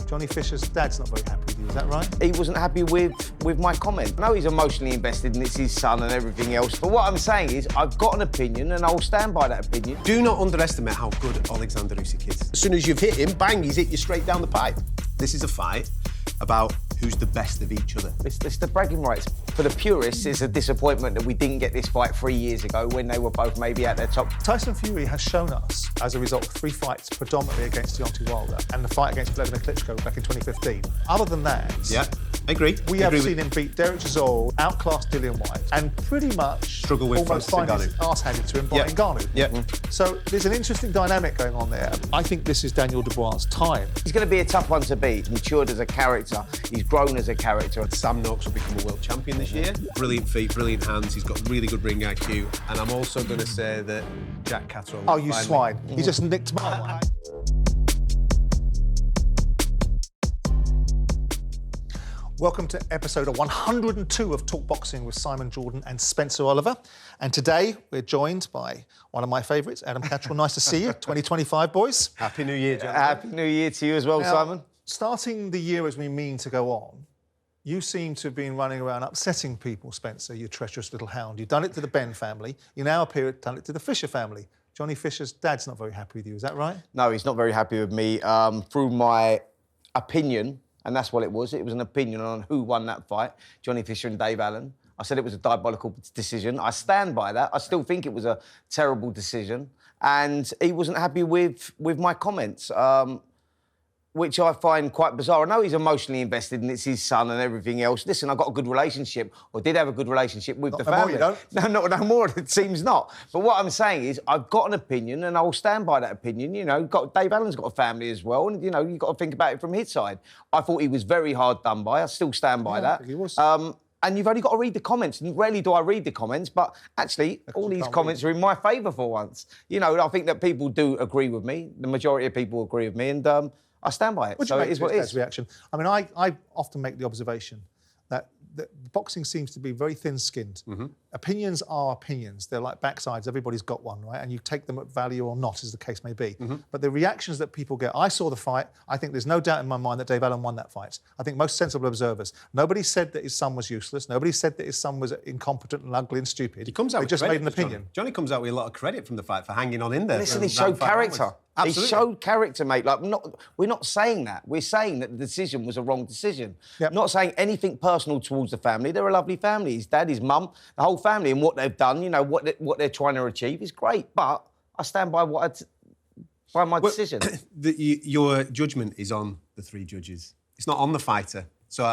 Johnny Fisher's dad's not very happy with you, is that right? He wasn't happy with my comment. I know he's emotionally invested and it's his son and everything else, but what I'm saying is I've got an opinion and I'll stand by that opinion. Do not underestimate how good Alexander Usyk is. As soon as you've hit him, bang, he's hit you straight down the pipe. This is a fight about who's the best of each other. It's the bragging rights. For the purists, it's a disappointment that we didn't get this fight 3 years ago when they were both maybe at their top. Tyson Fury has shown us, as a result of 3 fights predominantly against Deontay Wilder and the fight against Vladimir Klitschko back in 2015. Other than that, yeah, I agree. We have seen him beat Derek Chisora, outclass Dillian White, and pretty much struggle with almost find his arse handed to him by Ngannou. Yeah. So there's an interesting dynamic going on there. I think this is Daniel Dubois' time. He's going to be a tough one to beat. He's matured as a character. He's grown as a character. Sam Noakes will become a world champion this year. Brilliant feet, brilliant hands. He's got really good ring IQ. And I'm also going to say that Jack Catterall... Oh, you swine. You just nicked my one. Welcome to episode 102 of Talk Boxing with Simon Jordan and Spencer Oliver. And today we're joined by one of my favourites, Adam Catterall. Nice to see you. 2025, boys. Happy New Year, gentlemen. Happy New Year to you as well, now, Simon. Starting the year as we mean to go on, you seem to have been running around upsetting people, Spencer, you treacherous little hound. You've done it to the Ben family. You now appear to have done it to the Fisher family. Johnny Fisher's dad's not very happy with you, is that right? No, he's not very happy with me. Through my opinion, and that's what it was. It was an opinion on who won that fight, Johnny Fisher and Dave Allen. I said it was a diabolical decision. I stand by that. I still think it was a terrible decision. And he wasn't happy with my comments, which I find quite bizarre. I know he's emotionally invested and it's his son and everything else. Listen, I've got a good relationship, or did have a good relationship with the family. No more you don't. No more, it seems not. But what I'm saying is I've got an opinion and I'll stand by that opinion. You know, Dave Allen's got a family as well, and, you know, you've got to think about it from his side. I thought he was very hard done by. I still stand by that. I think he was. And you've only got to read the comments. And rarely do I read the comments, but actually, all these comments are in my favour for once. You know, I think that people do agree with me. The majority of people agree with me, and I stand by it. So it is what it is. Reaction? I mean, I often make the observation that boxing seems to be very thin-skinned. Mm-hmm. Opinions are opinions. They're like backsides. Everybody's got one, right? And you take them at value or not, as the case may be. Mm-hmm. But the reactions that people get... I saw the fight. I think there's no doubt in my mind that Dave Allen won that fight. I think most sensible observers. Nobody said that his son was useless. Nobody said that his son was incompetent and ugly and stupid. He comes out with just credit, made an opinion. Johnny comes out with a lot of credit from the fight for hanging on in there. Listen, he showed character. Absolutely. He showed character, mate. Like, we're not saying that. We're saying that the decision was a wrong decision. Yep. Not saying anything personal towards the family. They're a lovely family. His dad, his mum, the whole family, and what they've done, you know, what they're trying to achieve is great. But I stand by by my decision. Your judgment is on the 3 judges. It's not on the fighter. So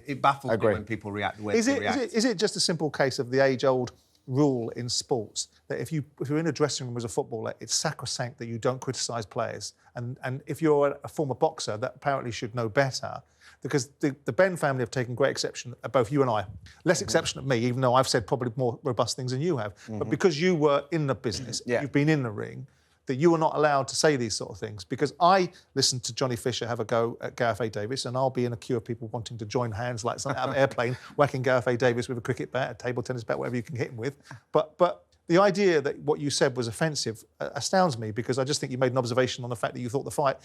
it baffles me when people react the way they react. Is it just a simple case of the age-old rule in sports that if you're in a dressing room as a footballer, it's sacrosanct that you don't criticise players, and if you're a former boxer, that apparently should know better, because the Ben family have taken great exception at both you and I. Less exception at me, even though I've said probably more robust things than you have. But because you were in the business, you've been in the ring, that you are not allowed to say these sort of things. Because I listened to Johnny Fisher have a go at Gareth A. Davies, and I'll be in a queue of people wanting to join hands like something out of an airplane, whacking Gareth A. Davies with a cricket bat, a table tennis bat, whatever you can hit him with. But the idea that what you said was offensive astounds me, because I just think you made an observation on the fact that you thought the fight...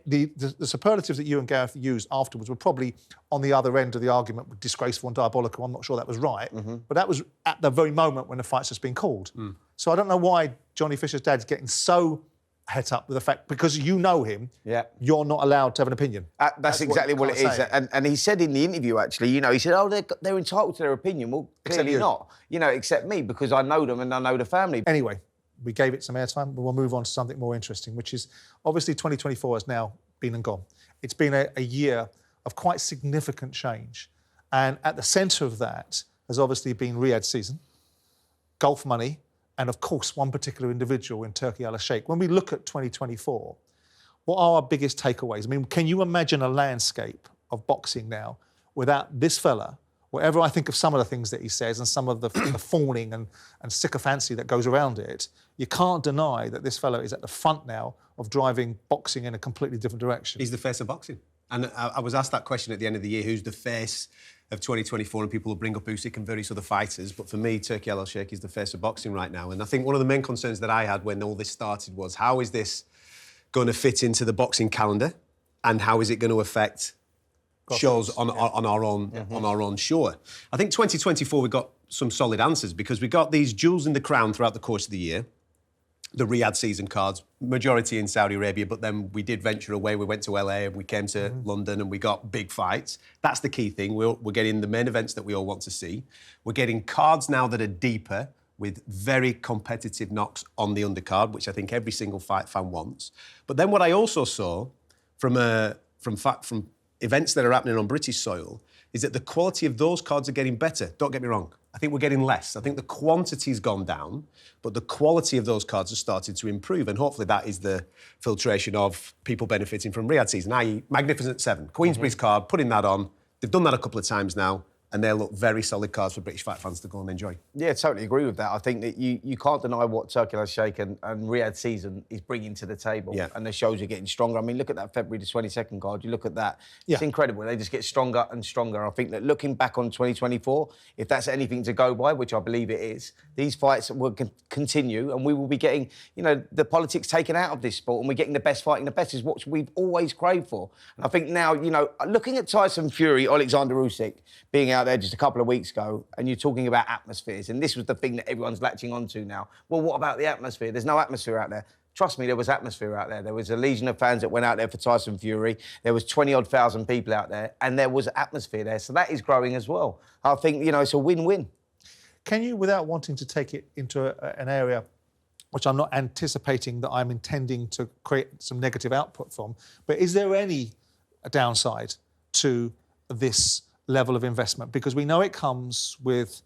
The superlatives that you and Gareth used afterwards were probably on the other end of the argument, disgraceful and diabolical. I'm not sure that was right. Mm-hmm. But that was at the very moment when the fight's just been called. Mm. So I don't know why Johnny Fisher's dad's getting so het up with the fact, because you know him, you're not allowed to have an opinion. That's exactly what it is. And he said in the interview, actually, you know, he said, oh, they're entitled to their opinion. Well, clearly not. You know, except me, because I know them and I know the family. Anyway, we gave it some airtime, but we'll move on to something more interesting, which is obviously 2024 has now been and gone. It's been a year of quite significant change. And at the centre of that has obviously been Riyadh season, golf money, and of course, one particular individual in Turki, Alalshikh. When we look at 2024, what are our biggest takeaways? I mean, can you imagine a landscape of boxing now without this fella? Whatever I think of some of the things that he says and some of the fawning and sycophancy that goes around it, you can't deny that this fellow is at the front now of driving boxing in a completely different direction. He's the face of boxing. And I was asked that question at the end of the year, who's the face of 2024, and people will bring up Usyk and various other fighters. But for me, Turki Alalshikh is the face of boxing right now. And I think one of the main concerns that I had when all this started was, how is this going to fit into the boxing calendar? and how is it going to affect shows on our own show? I think 2024 we got some solid answers because we got these jewels in the crown throughout the course of the year. The Riyadh season cards, majority in Saudi Arabia, but then we did venture away. We went to LA and we came to London and we got big fights. That's the key thing. We're getting the main events that we all want to see. We're getting cards now that are deeper with very competitive knocks on the undercard, which I think every single fight fan wants. But then what I also saw from events that are happening on British soil is that the quality of those cards are getting better. Don't get me wrong. I think we're getting less. I think the quantity's gone down, but the quality of those cards has started to improve, and hopefully that is the filtration of people benefiting from Riyadh season, i.e. Magnificent Seven. Queensberry's card, putting that on. They've done that a couple of times now, and they look very solid cards for British fight fans to go and enjoy. Yeah, totally agree with that. I think that you can't deny what Turki Alalshikh and Riyadh season is bringing to the table. Yeah. And the shows are getting stronger. I mean, look at that February the 22nd card. You look at that. Yeah. It's incredible. They just get stronger and stronger. I think that looking back on 2024, if that's anything to go by, which I believe it is, these fights will continue and we will be getting, the politics taken out of this sport and we're getting the best fighting. The best is what we've always craved for. And I think now, looking at Tyson Fury, Alexander Usyk being out there just a couple of weeks ago, and you're talking about atmospheres, and this was the thing that everyone's latching onto now. Well, what about the atmosphere? There's no atmosphere out there. Trust me, there was atmosphere out there. There was a legion of fans that went out there for Tyson Fury. There was 20-odd thousand people out there, and there was atmosphere there. So that is growing as well. I think, it's a win-win. Can you, without wanting to take it into an area which I'm not anticipating that I'm intending to create some negative output from, but is there any downside to this level of investment? Because we know it comes with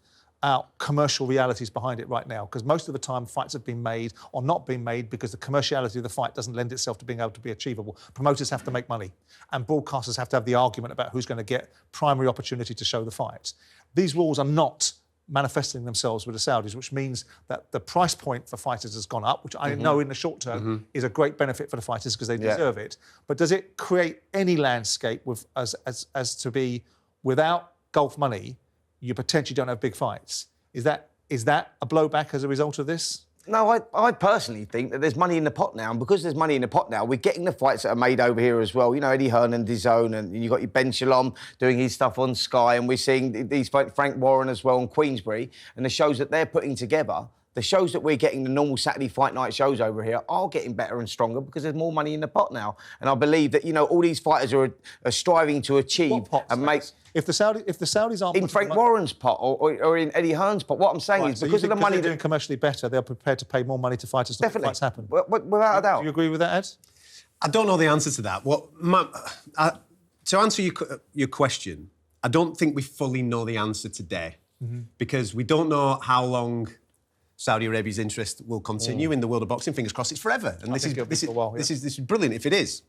commercial realities behind it right now, because most of the time fights have been made or not been made because the commerciality of the fight doesn't lend itself to being able to be achievable. Promoters have to make money and broadcasters have to have the argument about who's going to get primary opportunity to show the fight. These rules are not manifesting themselves with the Saudis, which means that the price point for fighters has gone up, which I know in the short term is a great benefit for the fighters because they deserve it. But does it create any landscape with as to be without Gulf money, you potentially don't have big fights? Is that a blowback as a result of this? No, I personally think that there's money in the pot now, and because there's money in the pot now, we're getting the fights that are made over here as well. Eddie Hearn and DAZN, and you've got your Ben Shalom doing his stuff on Sky, and we're seeing these Frank Warren as well on Queensberry, and the shows that they're putting together. The shows that we're getting, the normal Saturday fight night shows over here, are getting better and stronger because there's more money in the pot now. And I believe that, all these fighters are striving to achieve and make... If the Saudis aren't... In Frank Warren's pot or in Eddie Hearn's pot, what I'm saying is because of the money... they're doing commercially better, they're prepared to pay more money to fighters to make fights happen. Without a doubt. Do you agree with that, Ed? I don't know the answer to that. To answer your question, I don't think we fully know the answer today because we don't know how long Saudi Arabia's interest will continue in the world of boxing. Fingers crossed, it's forever. And this is brilliant if it is.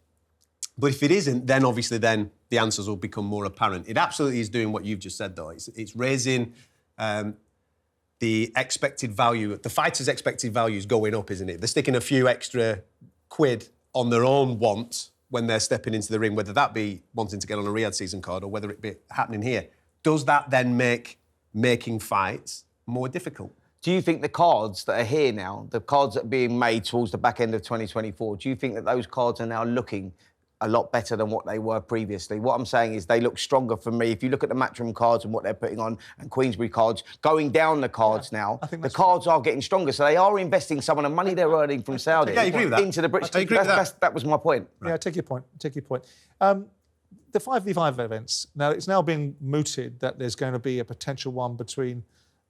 But if it isn't, then obviously the answers will become more apparent. It absolutely is doing what you've just said, though. It's raising the expected value. The fighters' expected value is going up, isn't it? They're sticking a few extra quid on their own want when they're stepping into the ring, whether that be wanting to get on a Riyadh season card or whether it be happening here. Does that then make making fights more difficult? Do you think the cards that are here now, the cards that are being made towards the back end of 2024, do you think that those cards are now looking a lot better than what they were previously? What I'm saying is they look stronger for me. If you look at the Matchroom cards and what they're putting on, and Queensberry cards, going down the cards now, the cards are getting stronger. So they are investing some of the money they're earning from Saudi into the British. I agree with that. That was my point. Right. Yeah, take your point. The 5v5 events, now it's now been mooted that there's going to be a potential one between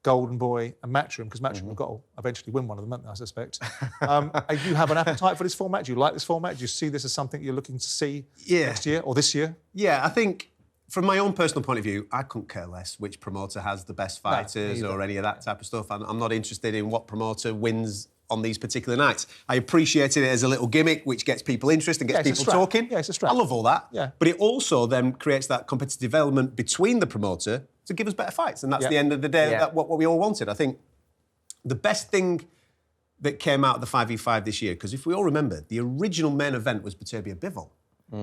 Golden Boy and Matchroom, because Matchroom have got to eventually win one of them, I suspect. You have an appetite for this format? Do you like this format? Do you see this as something you're looking to see next year or this year? Yeah, I think from my own personal point of view, I couldn't care less which promoter has the best fighters or any of that type of stuff. I'm not interested in what promoter wins on these particular nights. I appreciated it as a little gimmick which gets people interested and gets people talking. Yeah, it's a strap. I love all that. Yeah. But it also then creates that competitive element between the promoter to give us better fights. And that's the end of the day, what we all wanted. I think the best thing that came out of the 5v5 this year, because if we all remember, the original main event was Beterbiev-Bivol.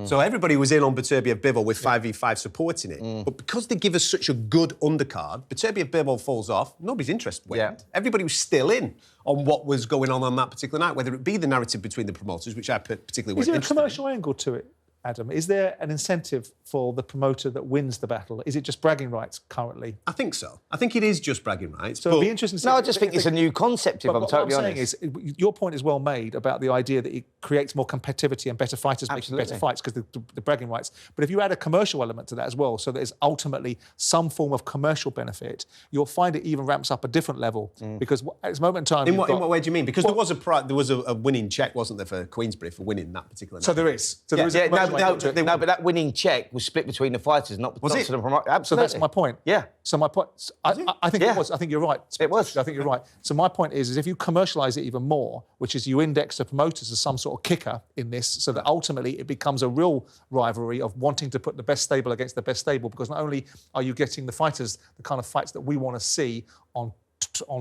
So everybody was in on Beterbiev-Bivol with 5v5 supporting it. But because they give us such a good undercard, Beterbiev-Bivol falls off, nobody's interest went. Everybody was still in on what was going on that particular night, whether it be the narrative between the promoters, which I particularly wasn't interested in. Is there a commercial angle to it, Adam, is there an incentive for the promoter that wins the battle? Is it just bragging rights currently? I think so. I think it is just bragging rights. So it'd be interesting to see. No, I just think it's a new concept, if I'm totally honest. What I'm saying is, your point is well made about the idea that it creates more competitivity and better fighters making better fights because the bragging rights. But if you add a commercial element to that as well, so there's ultimately some form of commercial benefit, you'll find it even ramps up a different level. Because at this moment in time... In what way do you mean? Because there was a winning check, wasn't there, for Queensberry for winning that particular match? So there is. So there is no, but that winning check was split between the fighters, not to the promoter. Absolutely. So that's my point. Yeah. So my point, I think it was. I think you're right. It was. I think you're right. So my point is if you commercialise it even more, which is you index the promoters as some sort of kicker in this, so that ultimately it becomes a real rivalry of wanting to put the best stable against the best stable, because not only are you getting the fighters, the kind of fights that we want to see on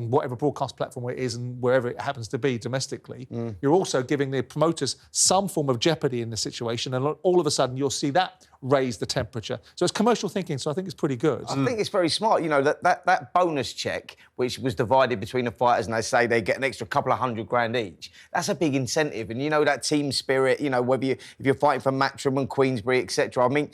whatever broadcast platform it is and wherever it happens to be domestically, you're also giving the promoters some form of jeopardy in the situation, and all of a sudden you'll see that raise the temperature. So it's commercial thinking, so I think it's pretty good. I think it's very smart. You know, that bonus check, which was divided between the fighters, and they say they get an extra couple of $100,000 each, that's a big incentive. And, you know, that team spirit, you know, if you're fighting for Matchroom and Queensberry, etc., I mean,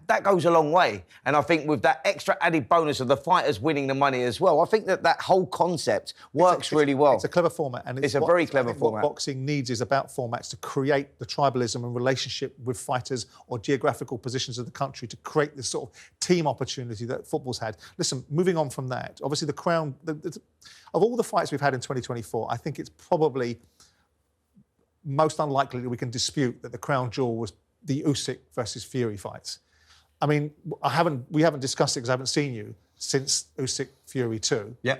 that goes a long way. And I think with that extra added bonus of the fighters winning the money as well, I think that whole concept works really well. It's a clever format. And it's a very clever format. What boxing needs is about formats to create the tribalism and relationship with fighters or geographical positions of the country to create this sort of team opportunity that football's had. Listen, moving on from that, obviously the Crown... of all the fights we've had in 2024, I think it's probably most unlikely that we can dispute that the crown jewel was the Usyk versus Fury fights. I mean, we haven't discussed it because I haven't seen you since UsykFury 2. Yeah.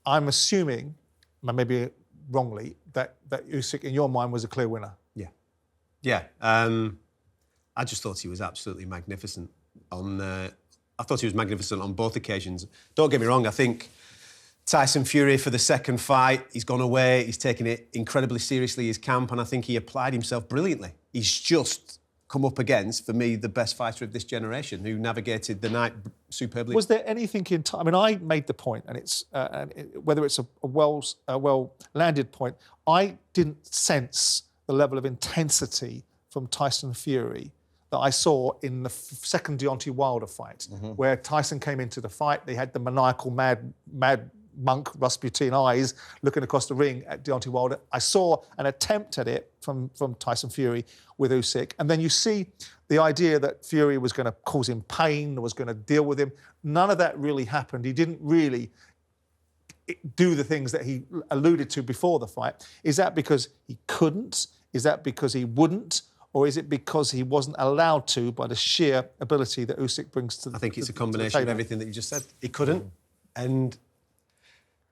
I'm assuming, maybe wrongly, that Usyk in your mind was a clear winner. Yeah. Yeah. I just thought he was absolutely magnificent I thought he was magnificent on both occasions. Don't get me wrong, I think Tyson Fury for the second fight, he's gone away, he's taken it incredibly seriously, his camp, and I think he applied himself brilliantly. He's just come up against, for me, the best fighter of this generation, who navigated the night superbly. Was there anything in time? I mean, I made the point, and it's whether it's a well-landed point, I didn't sense the level of intensity from Tyson Fury that I saw in the second Deontay Wilder fight, where Tyson came into the fight, they had the maniacal, mad monk Rasputin eyes looking across the ring at Deontay Wilder. I saw an attempt at it from Tyson Fury with Usyk, and then you see the idea that Fury was going to cause him pain, was going to deal with him. None of that really happened. He didn't really do the things that he alluded to before the fight. Is that because he couldn't? Is that because he wouldn't? Or is it because he wasn't allowed to by the sheer ability that Usyk brings to the... I think it's a combination of everything that you just said. He couldn't. And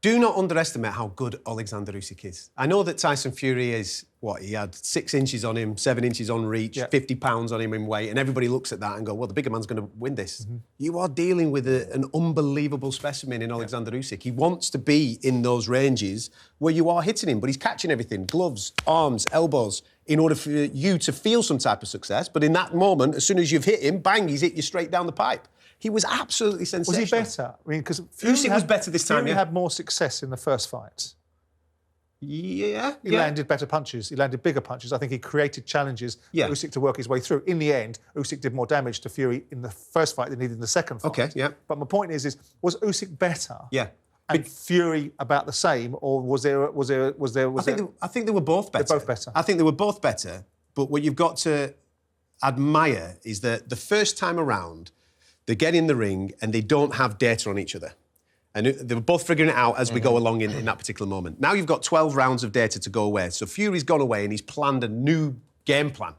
do not underestimate how good Alexander Usyk is. I know that Tyson Fury is, he had 6 inches on him, 7 inches on reach, 50 pounds on him in weight, and everybody looks at that and go, well, the bigger man's going to win this. You are dealing with an unbelievable specimen in Alexander Usyk. He wants to be in those ranges where you are hitting him, but he's catching everything, gloves, arms, elbows, in order for you to feel some type of success. But in that moment, as soon as you've hit him, bang, he's hit you straight down the pipe. He was absolutely sensational. Was he better? I mean, because Usyk was better this time. Fury had more success in the first fight. Yeah. He landed better punches. He landed bigger punches. I think he created challenges for Usyk to work his way through. In the end, Usyk did more damage to Fury in the first fight than he did in the second fight. Okay, yeah. But my point is was Usyk better? Yeah. And Fury about the same, or was there? I think they were both better. They're both better. I think they were both better. But what you've got to admire is that the first time around, they get in the ring and they don't have data on each other. And they were both figuring it out as we go along in that particular moment. Now you've got 12 rounds of data to go away. So Fury's gone away and he's planned a new game plan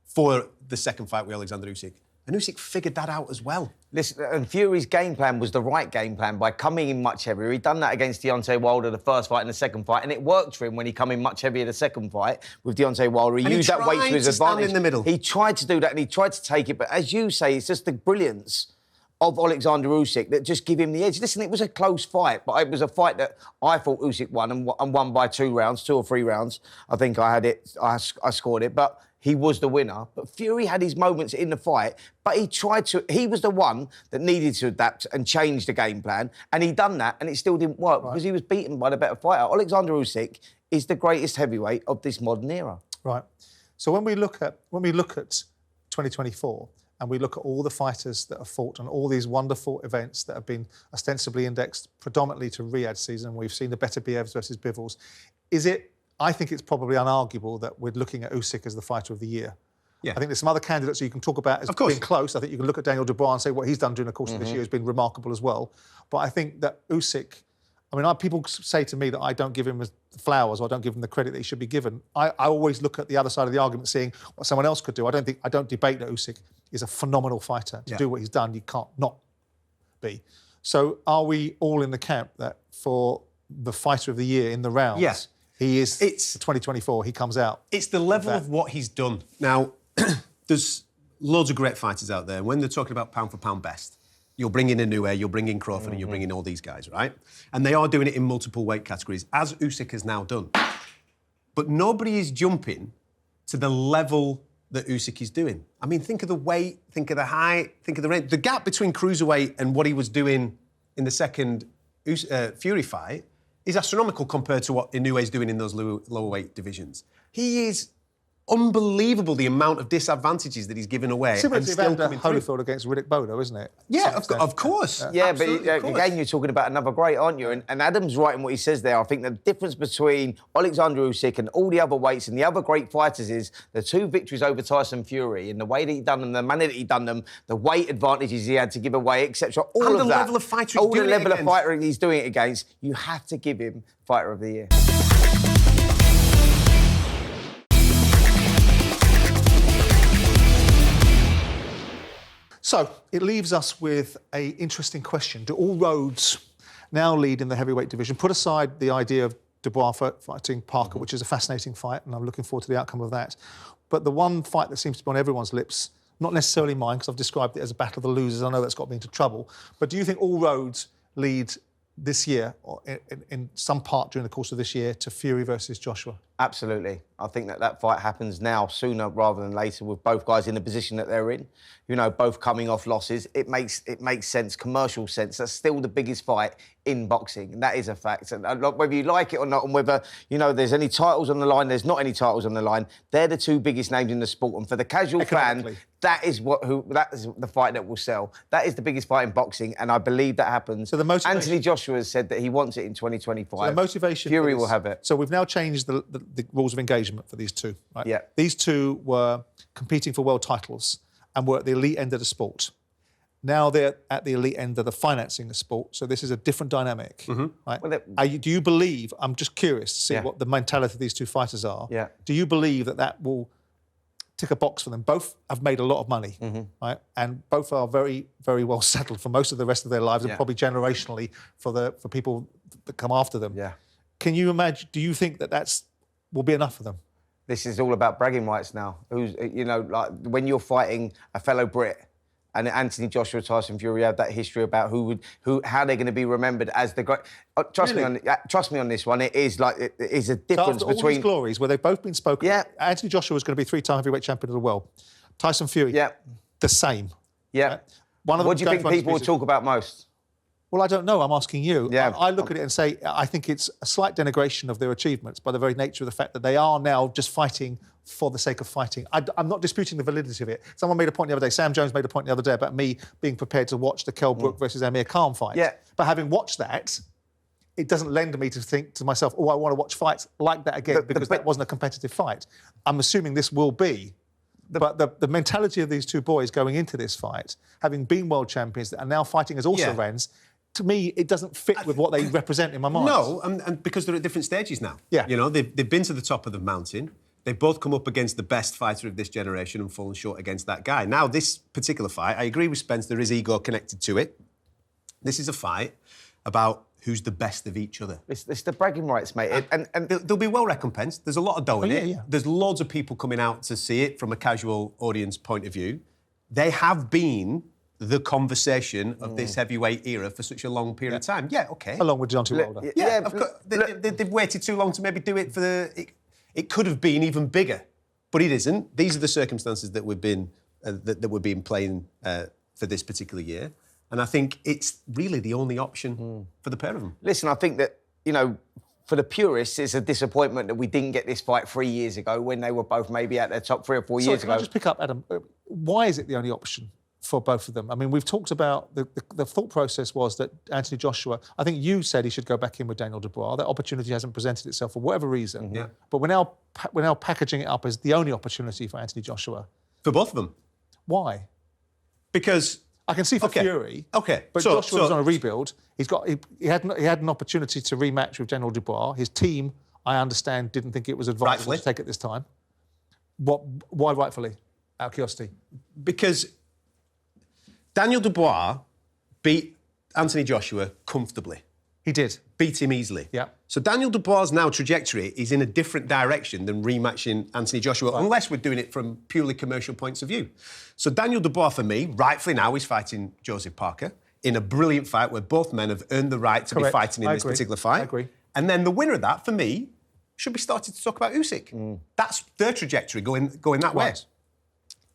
for the second fight with Alexander Usyk. And Usyk figured that out as well. Listen, and Fury's game plan was the right game plan by coming in much heavier. He'd done that against Deontay Wilder the first fight and the second fight, and it worked for him when he came in much heavier the second fight with Deontay Wilder. He used that weight to his advantage. In the middle. He tried to do that and he tried to take it, but as you say, it's just the brilliance of Alexander Usyk that just give him the edge. Listen, it was a close fight, but it was a fight that I thought Usyk won and won by 2 or 3 rounds. I think I had it, I scored it, but he was the winner. But Fury had his moments in the fight, but he was the one that needed to adapt and change the game plan, and he done that, and it still didn't work because he was beaten by the better fighter. Alexander Usyk is the greatest heavyweight of this modern era. Right. So when we look at 2024 and we look at all the fighters that have fought on all these wonderful events that have been ostensibly indexed predominantly to Riyadh season, we've seen the Beterbievs versus Bivels. I think it's probably unarguable that we're looking at Usyk as the fighter of the year. Yeah. I think there's some other candidates you can talk about as being close. I think you can look at Daniel Dubois and say what he's done during the course of this year has been remarkable as well. But I think that Usyk, people say to me that I don't give him the flowers or I don't give him the credit that he should be given. I always look at the other side of the argument, seeing what someone else could do. I don't debate that Usyk is a phenomenal fighter. To do what he's done, you can't not be. So are we all in the camp that for the fighter of the year in the rounds, he is, 2024, he comes out? It's the level of what he's done. Now, there's loads of great fighters out there. When they're talking about pound for pound best, you'll bring in Inoue, you'll bring in Crawford, and you'll bring in all these guys, right? And they are doing it in multiple weight categories, as Usyk has now done. But nobody is jumping to the level that Usyk is doing. I mean, think of the weight, think of the height, think of the range. The gap between cruiserweight and what he was doing in the second Fury fight is astronomical compared to what Inoue is doing in those lower weight divisions. He is unbelievable, the amount of disadvantages that he's given away. Similar to Evander Holyfield against Riddick Bowe, isn't it? Yeah, of course. Yeah, but again, you're talking about another great, aren't you? And Adam's right in what he says there. I think the difference between Alexander Usyk and all the other weights and the other great fighters is the 2 victories over Tyson Fury and the way that he done them, the manner that he done them, the weight advantages he had to give away, etc. All and of the that. Level of fighter all the level of fighter he's doing it against, you have to give him Fighter of the Year. So it leaves us with an interesting question. Do all roads now lead in the heavyweight division? Put aside the idea of Dubois fighting Parker, which is a fascinating fight, and I'm looking forward to the outcome of that. But the one fight that seems to be on everyone's lips, not necessarily mine, because I've described it as a battle of the losers. I know that's got me into trouble. But do you think all roads lead this year, or in some part during the course of this year, to Fury versus Joshua? Absolutely. I think that fight happens now, sooner rather than later, with both guys in the position that they're in. You know, both coming off losses. It makes sense, commercial sense. That's still the biggest fight in boxing, and that is a fact. And whether you like it or not, and whether, there's any titles on the line, there's not any titles on the line, they're the 2 biggest names in the sport. And for the casual fan, that is the fight that will sell. That is the biggest fight in boxing, and I believe that happens. So the motivation, Anthony Joshua has said that he wants it in 2025. So the motivation, Fury will have it. So we've now changed the rules of engagement for these 2, right? Yeah. These 2 were competing for world titles and were at the elite end of the sport. Now they're at the elite end of the financing the sport, so this is a different dynamic, right? Well, do you believe, I'm just curious to see what the mentality of these 2 fighters are. Yeah. Do you believe that will tick a box for them? Both have made a lot of money, right? And both are very, very well settled for most of the rest of their lives and probably generationally for people that come after them. Yeah. Can you imagine, do you think that will be enough for them? This is all about bragging rights now. Like when you're fighting a fellow Brit, and Anthony Joshua, Tyson Fury have that history about how they're going to be remembered as the great. Trust me on this one. It is a difference so after between all these glories where they've both been spoken. Yeah. Anthony Joshua is going to be 3-time heavyweight champion of the world. Tyson Fury, the same. Yeah. Right? What do you think people will talk about most? Well, I don't know. I'm asking you. Yeah. I look at it and say I think it's a slight denigration of their achievements by the very nature of the fact that they are now just fighting for the sake of fighting. I'm not disputing the validity of it. Someone made a point the other day, Sam Jones made a point the other day about me being prepared to watch the Kell Brook versus Amir Khan fight. Yeah. But having watched that, it doesn't lend me to think to myself, I want to watch fights like that again because that wasn't a competitive fight. I'm assuming this will be. But the mentality of these 2 boys going into this fight, having been world champions that are now fighting as also Rens, to me, it doesn't fit with what they represent in my mind. No, and because they're at different stages now. Yeah. They've been to the top of the mountain. They've both come up against the best fighter of this generation and fallen short against that guy. Now, this particular fight, I agree with Spence, there is ego connected to it. This is a fight about who's the best of each other. It's the bragging rights, mate. And they'll be well recompensed. There's a lot of dough in it. Yeah. There's loads of people coming out to see it from a casual audience point of view. They have been the conversation of this heavyweight era for such a long period of time. Yeah, OK. Along with Deontay Wilder. Yeah, of course. They've waited too long to maybe do it for It could have been even bigger, but it isn't. These are the circumstances that we've been playing for this particular year, and I think it's really the only option for the pair of them. Listen, I think that for the purists, it's a disappointment that we didn't get this fight 3 years ago when they were both maybe at their top 3 or 4 years Can ago. I just pick up, Adam? Why is it the only option for both of them? I mean, we've talked about the thought process was that Anthony Joshua, I think you said he should go back in with Daniel Dubois. That opportunity hasn't presented itself for whatever reason. Yeah. But we're now packaging it up as the only opportunity for Anthony Joshua. For both of them. Why? Because... I can see for Fury. Okay. But Joshua was on a rebuild. He had an opportunity to rematch with Daniel Dubois. His team, I understand, didn't think it was advisable to take it this time. Why rightfully? Out of curiosity. Because Daniel Dubois beat Anthony Joshua comfortably. He did. Beat him easily. Yeah. So Daniel Dubois' now trajectory is in a different direction than rematching Anthony Joshua, unless we're doing it from purely commercial points of view. So Daniel Dubois, for me, rightfully now, is fighting Joseph Parker in a brilliant fight where both men have earned the right to be fighting in this particular fight. I agree. And then the winner of that, for me, should be starting to talk about Usyk. That's their trajectory going that way.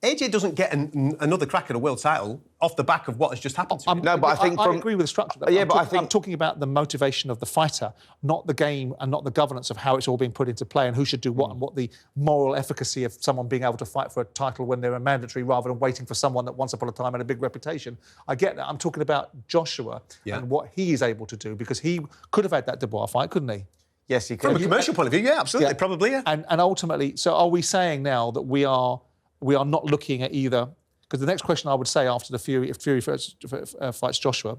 AJ doesn't get another crack at a world title off the back of what has just happened to him. No, but I think I agree with the structure. I'm talking about the motivation of the fighter, not the game and not the governance of how it's all being put into play and who should do what and what the moral efficacy of someone being able to fight for a title when they're a mandatory rather than waiting for someone that once upon a time had a big reputation. I get that. I'm talking about Joshua and what he is able to do because he could have had that Dubois fight, couldn't he? Yes, he could. From a commercial point of view, yeah, absolutely, probably, yeah. And ultimately, so are we saying now that we are not looking at either, because the next question I would say after if Fury fights Joshua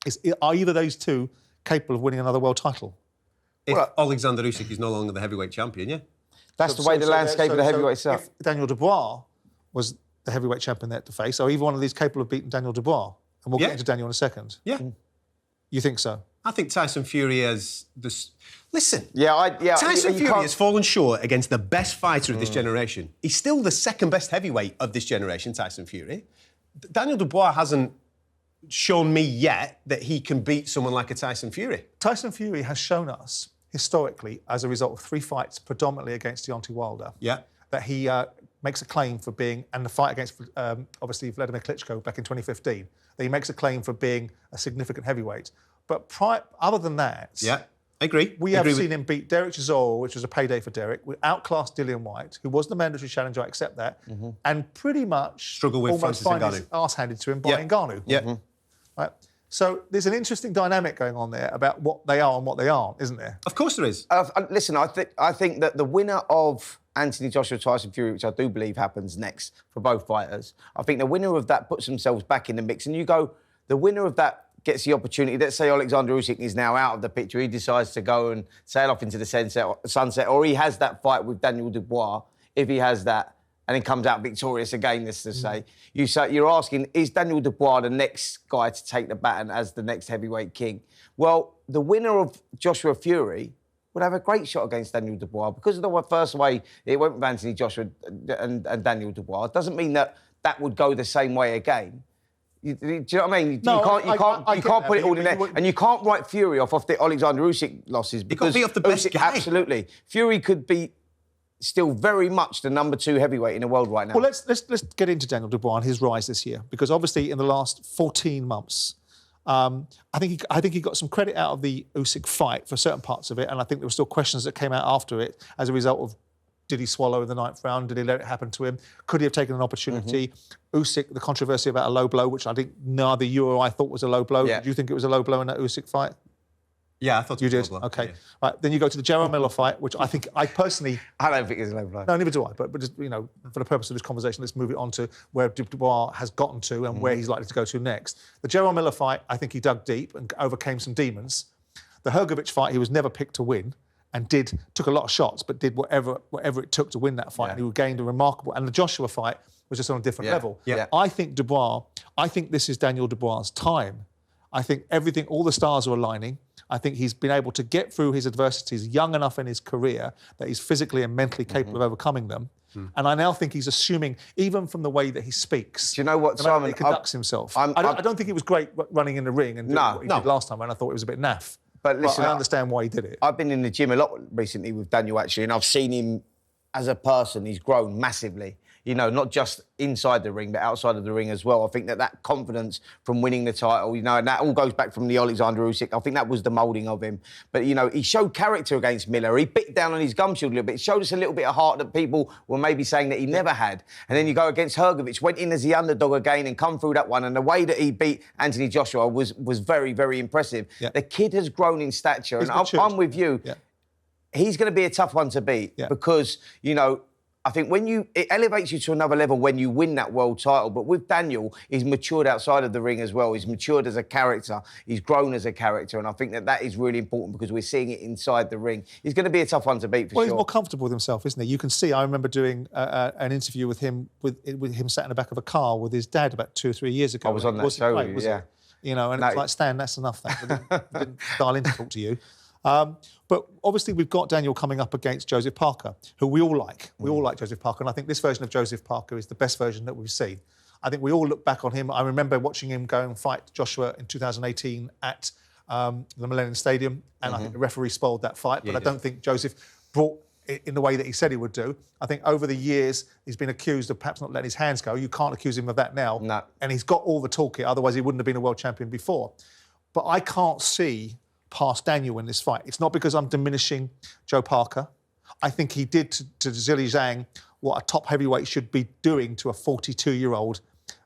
is, are either those two capable of winning another world title? If Alexander Usyk is no longer the heavyweight champion, yeah. That's the way the landscape of the heavyweights are. If Daniel Dubois was the heavyweight champion there to face, are either one of these capable of beating Daniel Dubois? And we'll get into Daniel in a second. Yeah. You think so? I think Tyson Fury has this. Listen. Tyson Fury has fallen short against the best fighter of this generation. He's still the second best heavyweight of this generation, Tyson Fury. Daniel Dubois hasn't shown me yet that he can beat someone like a Tyson Fury. Tyson Fury has shown us historically, as a result of 3 fights predominantly against Deontay Wilder, that he makes a claim for being, and the fight against obviously Vladimir Klitschko back in 2015, that he makes a claim for being a significant heavyweight. But other than that, I agree. We have seen him beat Derek Chisora, which was a payday for Derek. We outclassed Dillian White, who was the mandatory challenger, I accept that, and pretty much struggle with almost find his arse handed to him by Ngannou. Right? So there's an interesting dynamic going on there about what they are and what they aren't, isn't there? Of course there is. Listen, I think that the winner of Anthony Joshua Tyson Fury, which I do believe happens next for both fighters, I think the winner of that puts themselves back in the mix. And you go, the winner of that gets the opportunity. Let's say Alexander Usyk is now out of the picture. He decides to go and sail off into the sunset, or he has that fight with Daniel Dubois, if he has that, and then comes out victorious again, let's just say. You're asking, is Daniel Dubois the next guy to take the baton as the next heavyweight king? Well, the winner of Joshua Fury would have a great shot against Daniel Dubois because of the first way it went with Anthony Joshua and Daniel Dubois. It doesn't mean that would go the same way again. Do you know what I mean? No, you can't put it all in there. And you can't write Fury off the Alexander Usyk losses because he can't be off the best guy. Absolutely. Fury could be still very much the number 2 heavyweight in the world right now. Well, let's get into Daniel Dubois and his rise this year, because obviously in the last 14 months, I think he got some credit out of the Usyk fight for certain parts of it, and I think there were still questions that came out after it as a result of, did he swallow in the 9th round? Did he let it happen to him? Could he have taken an opportunity? Usyk, the controversy about a low blow, which I think neither you or I thought was a low blow. Yeah. Did you think it was a low blow in that Usyk fight? Yeah, I thought you it was did. a low blow. Okay, Yeah. right. Then you go to the Jarrell Miller fight, which I personally. I don't think it's a low blow. No, neither do I. But just, for the purpose of this conversation, let's move it on to where Dubois has gotten to and where he's likely to go to next. The Jarrell Miller fight, I think he dug deep and overcame some demons. The Hrgovic fight, he was never picked to win. And took a lot of shots, but did whatever it took to win that fight. And he gained a remarkable. And the Joshua fight was just on a different level. Yeah. I think this is Daniel Dubois' time. I think all the stars are aligning. I think he's been able to get through his adversities young enough in his career that he's physically and mentally capable of overcoming them. And I now think he's assuming, even from the way that he speaks, do you know what, Simon? He conducts himself. I don't think he was great running in the ring and doing what he did last time, and I thought it was a bit naff. But listen, I understand why he did it. I've been in the gym a lot recently with Daniel, actually, and I've seen him as a person. He's grown massively. You know, not just inside the ring, but outside of the ring as well. I think that confidence from winning the title, you know, and that all goes back from the Alexander Usyk. I think that was the moulding of him. But, you know, he showed character against Miller. He bit down on his gum shield a little bit. It showed us a little bit of heart that people were maybe saying that he never had. And then you go against Hrgovic, went in as the underdog again and come through that one. And the way that he beat Anthony Joshua was very, very impressive. Yeah. The kid has grown in stature. And I'm with you. Yeah. He's going to be a tough one to beat because, you know, I think it elevates you to another level when you win that world title. But with Daniel, he's matured outside of the ring as well. He's matured as a character. He's grown as a character. And I think that is really important because we're seeing it inside the ring. He's going to be a tough one to beat for sure. Well, he's more comfortable with himself, isn't he? You can see, I remember doing an interview with him sat in the back of a car with his dad about 2 or 3 years ago. I was on that show with you, yeah. You know, and it's like, Stan, that's enough. That didn't dial in to talk to you. But obviously we've got Daniel coming up against Joseph Parker, who we all like. We all like Joseph Parker, and I think this version of Joseph Parker is the best version that we've seen. I think we all look back on him. I remember watching him go and fight Joshua in 2018 at the Millennium Stadium, and I think the referee spoiled that fight, but I don't think Joseph brought it in the way that he said he would do. I think over the years, he's been accused of perhaps not letting his hands go. You can't accuse him of that now. No. And he's got all the toolkit, otherwise he wouldn't have been a world champion before. But I can't see past Daniel in this fight. It's not because I'm diminishing Joe Parker. I think he did to Zhilei Zhang what a top heavyweight should be doing to a 42-year-old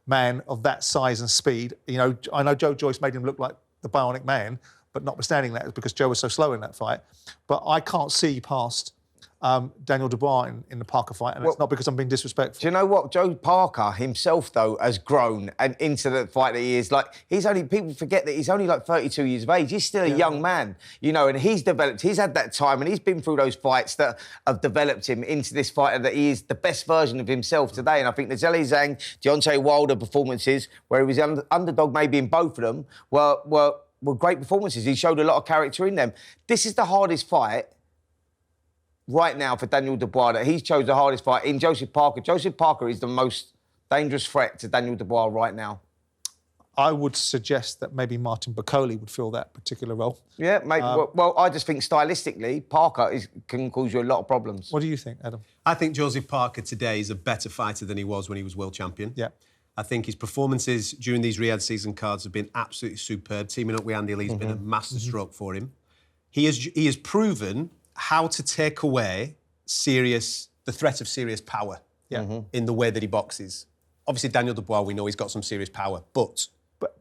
man of that size and speed. You know, I know Joe Joyce made him look like the Bionic Man, but notwithstanding that, it's because Joe was so slow in that fight. But I can't see past Daniel Dubois in the Parker fight, and it's not because I'm being disrespectful. Do you know what? Joe Parker himself, though, has grown and into the fight that he is. Like, people forget that he's only like 32 years of age. He's still a young man, you know, and he's developed. He's had that time and he's been through those fights that have developed him into this fighter that he is the best version of himself today. And I think the Zhilei Zhang, Deontay Wilder performances, where he was the underdog maybe in both of them, were great performances. He showed a lot of character in them. This is the hardest fight right now for Daniel Dubois, that he's chose the hardest fight in Joseph Parker. Joseph Parker is the most dangerous threat to Daniel Dubois right now. I would suggest that maybe Martin Bakole would fill that particular role. Yeah, maybe. Well, I just think stylistically, Parker can cause you a lot of problems. What do you think, Adam? I think Joseph Parker today is a better fighter than he was when he was world champion. Yeah. I think his performances during these Riyadh season cards have been absolutely superb. Teaming up with Andy Lee's been a masterstroke for him. He has proven how to take away the threat of serious power in the way that he boxes. Obviously, Daniel Dubois, we know he's got some serious power, but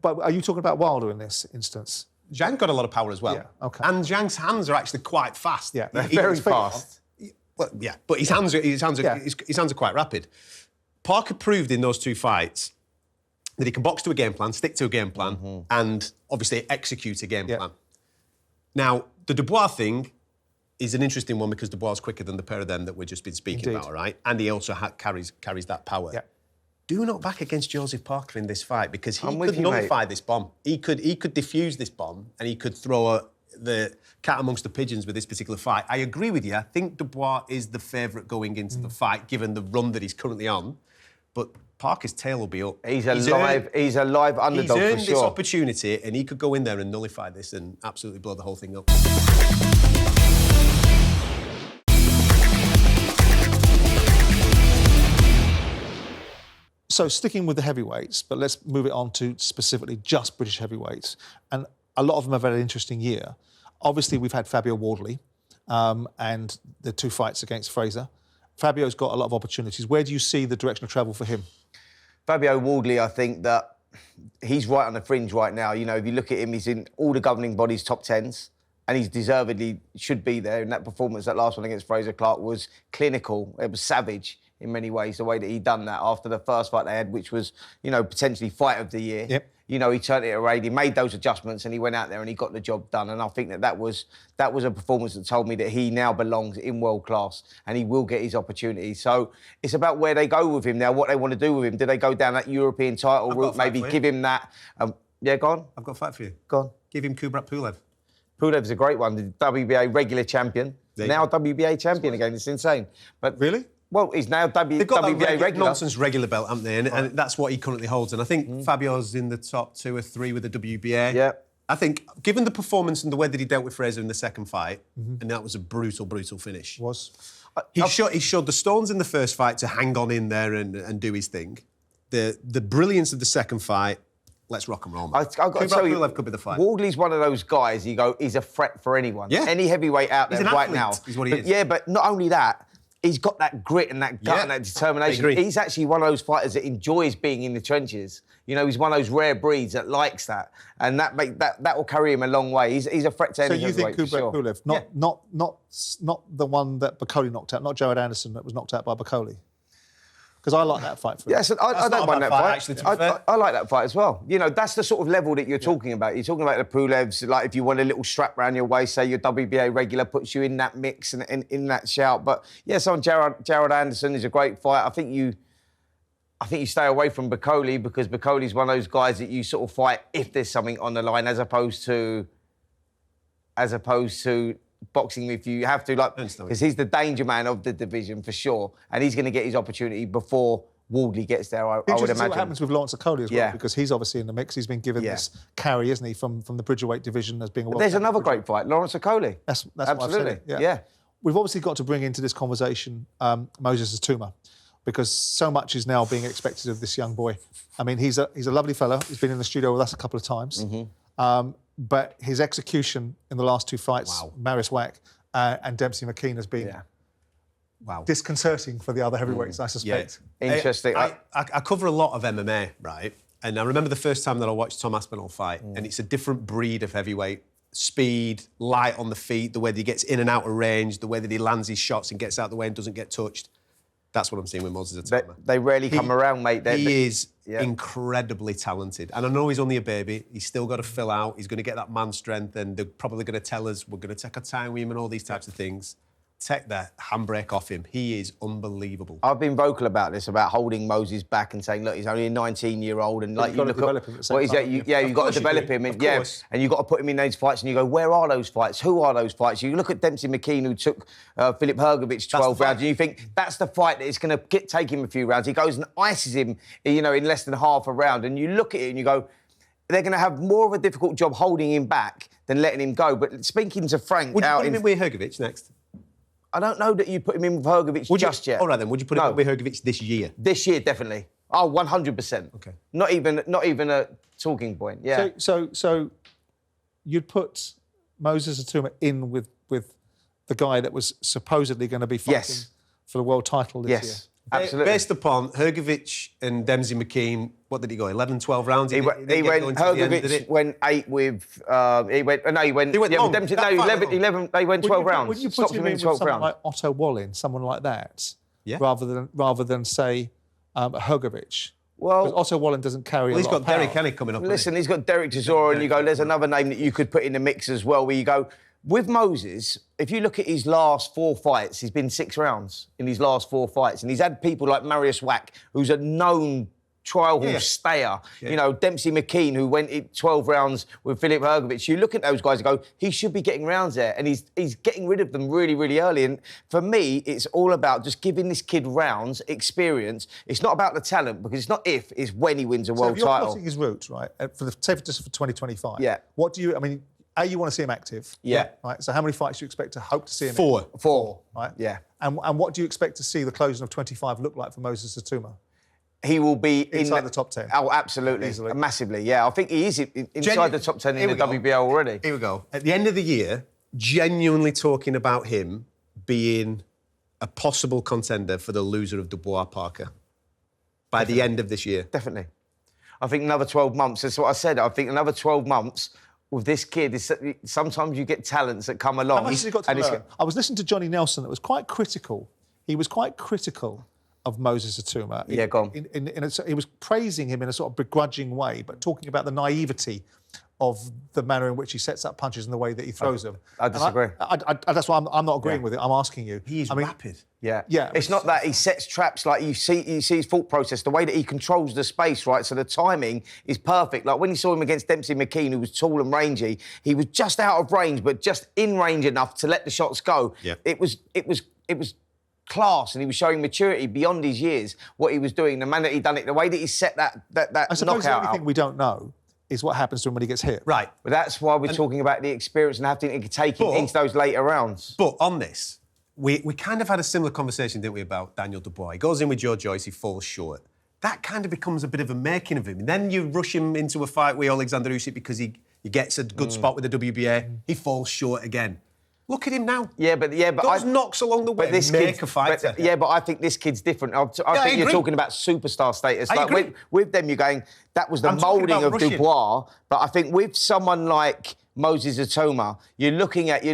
are you talking about Wilder in this instance? Zhang got a lot of power as well. Yeah, okay. And Zhang's hands are actually quite fast. Yeah, they're very fast. Well, yeah, but his hands are quite rapid. Parker proved in those two fights that he can box to a game plan, stick to a game plan, and obviously execute a game plan. Now, the Dubois thing is an interesting one because Dubois is quicker than the pair of them that we've just been speaking about, right? And he also carries that power. Yeah. Do not back against Joseph Parker in this fight because he could nullify this bomb. He could defuse this bomb and he could throw the cat amongst the pigeons with this particular fight. I agree with you. I think Dubois is the favourite going into the fight, given the run that he's currently on. But Parker's tail will be up. He's a live underdog for sure. He's earned this opportunity and he could go in there and nullify this and absolutely blow the whole thing up. So sticking with the heavyweights, but let's move it on to specifically just British heavyweights. And a lot of them have had an interesting year. Obviously, we've had Fabio Wardley and the 2 fights against Fraser. Fabio's got a lot of opportunities. Where do you see the direction of travel for him? Fabio Wardley, I think that he's right on the fringe right now. You know, if you look at him, he's in all the governing bodies' top 10s, and he's deservedly should be there. And that performance, that last one against Fraser Clark, was clinical. It was savage in many ways, the way that he done that after the first fight they had, which was, you know, potentially fight of the year. Yep. You know, he turned it around, he made those adjustments and he went out there and he got the job done. And I think that was a performance that told me that he now belongs in world class and he will get his opportunity. So it's about where they go with him now, what they want to do with him. Do they go down that European title route, maybe give him that? Yeah, go on. I've got a fight for you. Go on. Give him Kubrat Pulev. Pulev's a great one, the WBA regular champion. Now WBA champion again, it's insane. But really? Well, he's now They've got WBA that regular. nonsense regular belt, haven't they? And that's what he currently holds. And I think Fabio's in the top 2 or 3 with the WBA. Yeah. I think, given the performance and the way that he dealt with Fraser in the second fight, and that was a brutal, brutal finish. He showed the stones in the first fight to hang on in there and do his thing. The brilliance of the second fight, let's rock and roll, man. I've got to tell you, could be the fight. Wardley's one of those guys, he's a threat for anyone. Yeah. Any heavyweight out there He's an right athlete, now. is what he is. Yeah, but not only that, he's got that grit and that gut and that determination. He's actually one of those fighters that enjoys being in the trenches. You know, he's one of those rare breeds that likes that, and that will carry him a long way. He's a threat to any heavyweight. So you think Kubrat Pulev, not the one that Bakole knocked out, not Jared Anderson that was knocked out by Bakole? Because I like that fight for him. Yes, I don't mind that fight. Actually, I like that fight as well. You know, that's the sort of level that you're talking about. You're talking about the Pulevs, like if you want a little strap around your waist, say your WBA regular puts you in that mix and in that shout. But yeah, so Jared Anderson is a great fight. I think you stay away from Bakole because Bakole's one of those guys that you sort of fight if there's something on the line, as opposed to boxing if you have to, like, because he's the danger man of the division for sure, and he's going to get his opportunity before Wardley gets there. I would imagine. What happens with Lawrence Okoli as well, because he's obviously in the mix. He's been given this carry, isn't he, from the Bridgerweight division as being a world. There's another great fight, Lawrence Okoli. That's absolutely. What I've said. We've obviously got to bring into this conversation Moses Itauma, because so much is now being expected of this young boy. I mean, he's a lovely fellow. He's been in the studio with us a couple of times. But his execution in the last two fights, Marius Wack and Dempsey McKean, has been disconcerting for the other heavyweights, I suspect. Interesting. I cover a lot of MMA, right? And I remember the first time that I watched Tom Aspinall fight, and it's a different breed of heavyweight. Speed, light on the feet, the way that he gets in and out of range, the way that he lands his shots and gets out the way and doesn't get touched. That's what I'm seeing with Moses Itauma. They rarely come around, mate. He is incredibly talented. And I know he's only a baby. He's still got to fill out. He's going to get that man strength, and they're probably going to tell us we're going to take our time with him and all these types of things. Take that handbrake off him. He is unbelievable. I've been vocal about this, about holding Moses back and saying, look, he's only a 19-year-old, and like you look at what he's you've got to develop him, and you've got to put him in those fights, and you go, where are those fights? Who are those fights? You look at Dempsey McKean, who took Philip Hrgovic 12 rounds, and you think that's the fight that is going to take him a few rounds. He goes and ices him, in less than half a round, and you look at it and you go, they're going to have more of a difficult job holding him back than letting him go. But speaking to Frank, would you put him in with Hrgovic next? I don't know that you put him in with Hrgovic just yet. All right, then. Would you put him in with Hrgovic this year? This year, definitely. Oh, 100%. Okay. Not even a talking point. Yeah. So you'd put Moses Itauma in with the guy that was supposedly going to be fighting for the world title this year? Absolutely. Based upon Hrgovic and Dempsey McKean, what did he go? 11, 12 rounds? Hrgovic went 8 with... he went long. Dempsey, 11, they went 12 rounds. Would you put him in with someone like Otto Wallin, someone like that, rather than say, Hrgovic? Well, because Otto Wallin doesn't carry a lot of power. He's got Derek Hennig coming up. Listen, he's got Derek Chisora, and you go, there's another name that you could put in the mix as well, where you go... With Moses, if you look at his last 4 fights, he's been 6 rounds in his last 4 fights. And he's had people like Marius Wack, who's a known trial horse stayer. Yeah. Dempsey McKean, who went 12 rounds with Philip Hrgovic. You look at those guys and go, he should be getting rounds there. And he's getting rid of them really, really early. And for me, it's all about just giving this kid rounds, experience. It's not about the talent, because it's not if, it's when he wins a world title. So if you're plotting his route, right, just for 2025, what do you... you want to see him active. Yeah. Right. So how many fights do you expect to hope to see him 4. in? 4. Right. Yeah. And what do you expect to see the closing of 25 look like for Moses Itauma? He will be inside the top 10. Oh, absolutely. Easily. Massively, yeah. I think he is inside the top 10 in the WBO already. Here we go. At the end of the year, genuinely talking about him being a possible contender for the loser of Dubois Parker by the end of this year. Definitely. I think another 12 months, that's what I said. I think another 12 months with this kid, sometimes you get talents that come along. How much has he got to learn? I was listening to Johnny Nelson that was quite critical. He was quite critical of Moses Itauma. Yeah, go on. He was praising him in a sort of begrudging way, but talking about the naivety of the manner in which he sets up punches and the way that he throws them. I disagree. That's why I'm not agreeing with it. I'm asking you. He is rapid. Yeah. It's not that he sets traps, like you see his thought process, the way that he controls the space, right? So the timing is perfect. Like when you saw him against Dempsey McKean, who was tall and rangy, he was just out of range, but just in range enough to let the shots go. Yeah. It was class, and he was showing maturity beyond his years, what he was doing, the manner that he done it, the way that he set that I suppose the only thing we don't know is what happens to him when he gets hit. Right. But that's why we're talking about the experience and having to take him into those later rounds. But on this, we kind of had a similar conversation, didn't we, about Daniel Dubois. He goes in with Joe Joyce, he falls short. That kind of becomes a bit of a making of him. And then you rush him into a fight with Alexander Usyk because he gets a good spot with the WBA. He falls short again. Look at him now. Yeah, but those knocks along the way this make a fighter. But I think this kid's different. I think you're talking about superstar status. I agree. With them, you're going, that was the moulding of Dubois. But I think with someone like Moses Itauma, you're looking at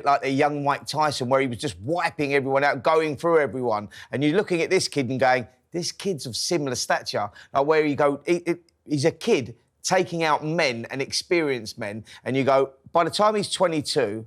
like the young Mike Tyson, where he was just wiping everyone out, going through everyone, and you're looking at this kid and going, this kid's of similar stature. Like where you go, he's a kid taking out men and experienced men, and you go, by the time he's 22,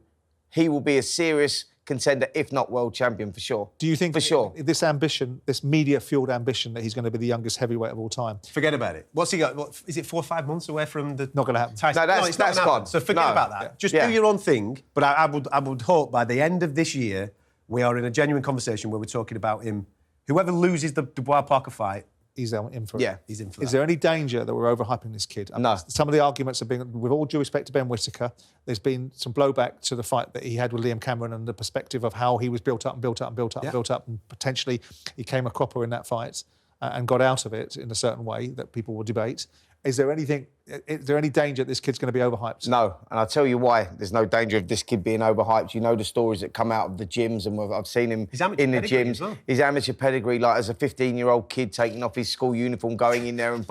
he will be a serious contender, if not world champion, for sure. Do you think for sure this ambition, this media-fueled ambition that he's going to be the youngest heavyweight of all time? Forget about it. What's he got? What, is it 4 or 5 months away from the... Not going to happen. Tyson? No, that's gone. So forget about that. Yeah. Just do your own thing. But I would hope by the end of this year, we are in a genuine conversation where we're talking about him. Whoever loses the Dubois-Parker fight, he's in for it. Yeah, he's in for Is that. there any danger that we're overhyping this kid? No. Some of the arguments have been, with all due respect to Ben Whittaker, there's been some blowback to the fight that he had with Liam Cameron and the perspective of how he was built up, and potentially he came a cropper in that fight and got out of it in a certain way that people will debate. Is there any danger that this kid's going to be overhyped? No, and I'll tell you why. There's no danger of this kid being overhyped. You know the stories that come out of the gyms, and I've seen him in the gyms. As well. His amateur pedigree, like as a 15-year-old kid taking off his school uniform, going in there and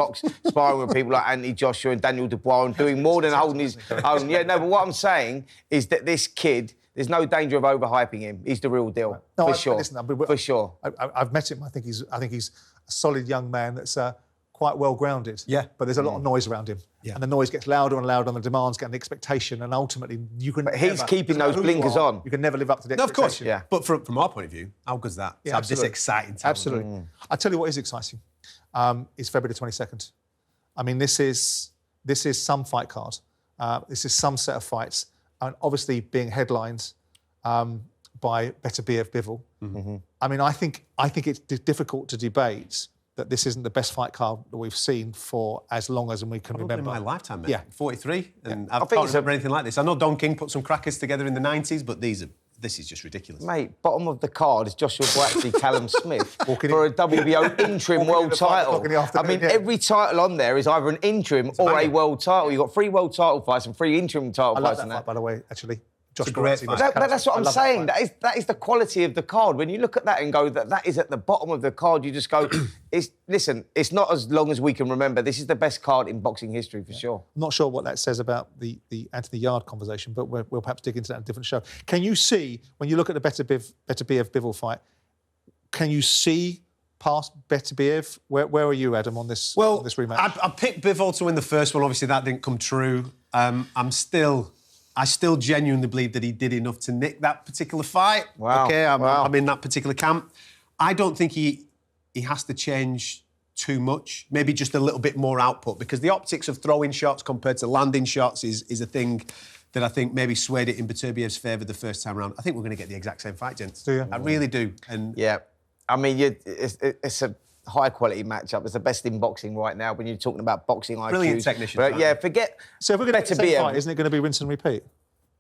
sparring with people like Anthony Joshua and Daniel Dubois and doing more than holding his own. Yeah, no, but what I'm saying is that this kid, there's no danger of overhyping him. He's the real deal, for sure. Listen, for sure. I've met him. I think he's a solid young man that's quite well grounded. Yeah. But there's a lot of noise around him. Yeah. And the noise gets louder and louder, and the demands get an expectation, and ultimately you can. But he's keeping those blinkers on. You can never live up to the expectation. Of course, yeah. But from our point of view, how good's that? Yeah, to have this exciting time. Absolutely. I'll tell you what is exciting. It's February the 22nd. I mean, this is some fight card. This is some set of fights, and obviously being headlined by Beterbiev Bivol. Mm-hmm. I mean, I think it's difficult to debate that this isn't the best fight card that we've seen for as long as we can remember. In my lifetime, mate. Yeah. 43, and I can't remember anything like this. I know Don King put some crackers together in the 90s, but this is just ridiculous. Mate, bottom of the card is Joshua Boatsy, Callum Smith for a WBO interim world title. I mean, every title on there is either an interim or a world title. You've got 3 world title fights and 3 interim title fights. I like that fight, by the way, actually. It's a great fight. That's what I'm saying. That is the quality of the card. When you look at that and go, that is at the bottom of the card, you just go, it's not as long as we can remember. This is the best card in boxing history for sure. I'm not sure what that says about the Anthony Yard conversation, but we'll perhaps dig into that in a different show. Can you see, when you look at the Beterbiev Bivol fight, can you see past Beterbiev? Where are you, Adam, on this rematch? I picked Bivol to win the first one. Obviously, that didn't come true. I still genuinely believe that he did enough to nick that particular fight. Wow. Okay, I'm in that particular camp. I don't think he has to change too much. Maybe just a little bit more output, because the optics of throwing shots compared to landing shots is a thing that I think maybe swayed it in Beterbiev's favour the first time around. I think we're going to get the exact same fight, gents. Do you? I really do. And yeah, I mean, it's a high-quality matchup. It's the best in boxing right now when you're talking about boxing IQs. Brilliant technician. But yeah, forget. So if we're going to get the same fight, isn't it going to be rinse and repeat?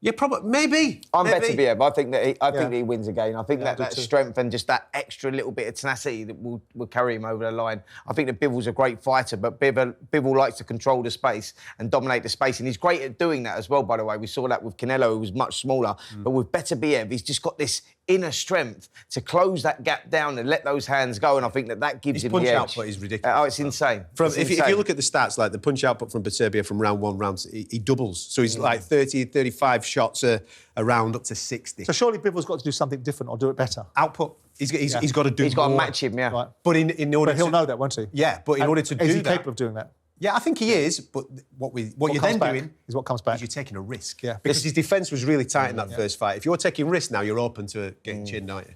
Yeah, probably. Maybe. I'm Beterbiev. I think that he wins again. I think that strength and just that extra little bit of tenacity that will carry him over the line. I think that Bivol's a great fighter, but Bivol likes to control the space and dominate the space, and he's great at doing that as well, by the way. We saw that with Canelo, who was much smaller. But with Beterbiev, he's just got this inner strength to close that gap down and let those hands go, and I think that gives him the edge. His punch output is ridiculous. It's insane. If you look at the stats, like the punch output from Beterbiev from round 1, he doubles. So he's like 30, 35 shots a round, up to 60. So surely Bivol's got to do something different or do it better. Output. He's got to do He's got more. to match him, yeah. Right. But in order he'll know that, won't he? Yeah, but in order to do that... Is he capable of doing that? Yeah, I think he is, but what you're then doing is what comes back. Is you're taking a risk. Yeah. Because his defence was really tight in that first fight. If you're taking risks now, you're open to getting chinned, aren't you?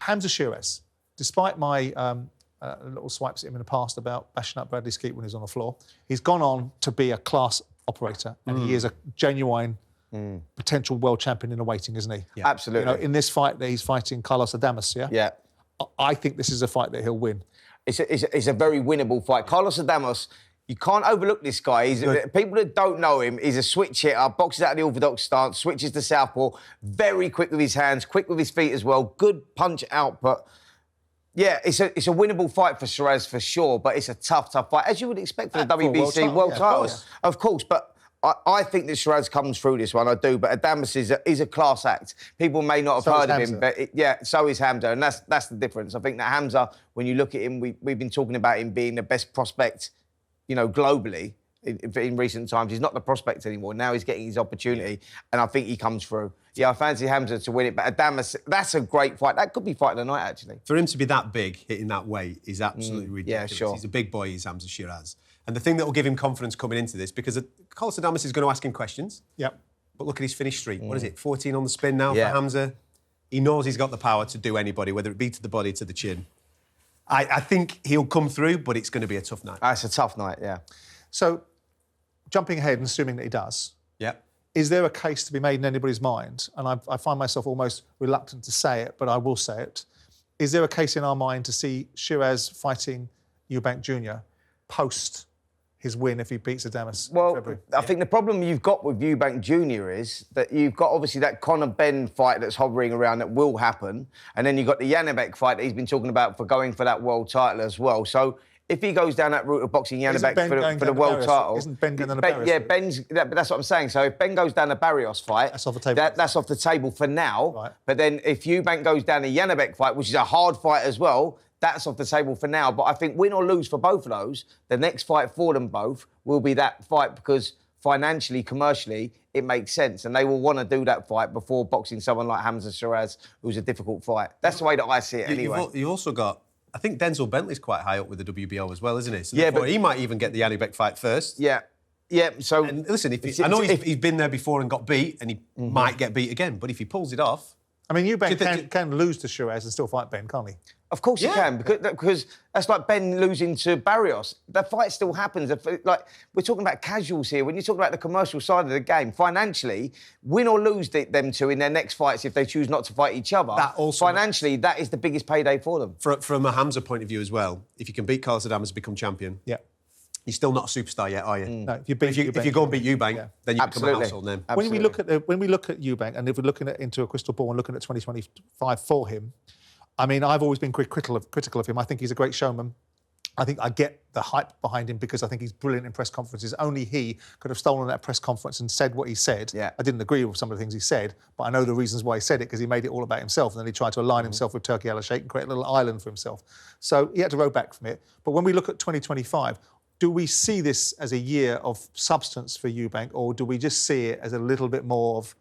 Hamza Shiraz, despite my little swipes at him in the past about bashing up Bradley Skeet when he was on the floor, he's gone on to be a class operator, and he is a genuine potential world champion in the waiting, isn't he? Yeah. Absolutely. You know, in this fight that he's fighting Carlos Adames, yeah? Yeah. I think this is a fight that he'll win. It's a very winnable fight. Carlos Adames You can't overlook this guy. People that don't know him, he's a switch hitter, boxes out of the orthodox stance, switches to southpaw, very quick with his hands, quick with his feet as well, good punch output. Yeah, it's a winnable fight for Shiraz for sure, but it's a tough fight, as you would expect for the WBC world title. Of course, but I think that Shiraz comes through this one, I do, but Adamas is a class act. People may not have heard of him, but so is Hamza, and that's the difference. I think that Hamza, when you look at him, we've been talking about him being the best prospect, globally in recent times. He's not the prospect anymore. Now he's getting his opportunity, and I think he comes through. Yeah, I fancy Hamza to win it, but Adamas, that's a great fight. That could be fight of the night, actually. For him to be that big, hitting that weight, is absolutely ridiculous. Yeah, sure. He's a big boy, he's Hamza Shiraz. And the thing that will give him confidence coming into this, because Carlos Adamas is going to ask him questions. Yep. But look at his finish streak. What is it, 14 on the spin now for Hamza? He knows he's got the power to do anybody, whether it be to the body, to the chin. I think he'll come through, but it's going to be a tough night. It's a tough night, yeah. So, jumping ahead and assuming that he does, is there a case to be made in anybody's mind? And I find myself almost reluctant to say it, but I will say it. Is there a case in our mind to see Shiraz fighting Eubank Jr. post his win if he beats Adamas in February? I think the problem you've got with Eubank Jr. is that you've got obviously that Conor Benn fight that's hovering around that will happen, and then you've got the Janibek fight that he's been talking about for going for that world title as well. So if he goes down that route of boxing Janibek for the world title... Isn't Ben going down the Barrios? Yeah, that's what I'm saying. So if Ben goes down the Barrios fight... That's off the table. That's off the table for now. Right. But then if Eubank goes down the Janibek fight, which is a hard fight as well, that's off the table for now. But I think win or lose for both of those, the next fight for them both will be that fight because financially, commercially, it makes sense. And they will want to do that fight before boxing someone like Hamza Shiraz, who's a difficult fight. That's the way that I see it anyway. You've also got... I think Denzel Bentley's quite high up with the WBO as well, isn't he? So but he might even get the Janibek fight first. Yeah. So... And listen, I know he's been there before and got beat, and he might get beat again, but if he pulls it off... I mean, Eubank can lose to Shiraz and still fight Ben, can't he? Of course he can, because that's like Ben losing to Barrios. That fight still happens. Like, we're talking about casuals here. When you talk about the commercial side of the game, financially, win or lose them two in their next fights if they choose not to fight each other, financially, that is the biggest payday for them. From a Hamza point of view as well, if you can beat Carlos Adamas and become champion, you're still not a superstar yet, are you? No, if you go and beat Eubank, then you become a household name. When we look at Eubank, and if we're looking into a crystal ball and looking at 2025 for him, I mean, I've always been critical of him. I think he's a great showman. I think I get the hype behind him because I think he's brilliant in press conferences. Only he could have stolen that press conference and said what he said. Yeah. I didn't agree with some of the things he said, but I know the reasons why he said it because he made it all about himself and then he tried to align himself with Turki Alalshikh and create a little island for himself. So he had to row back from it. But when we look at 2025, do we see this as a year of substance for Eubank, or do we just see it as a little bit more of,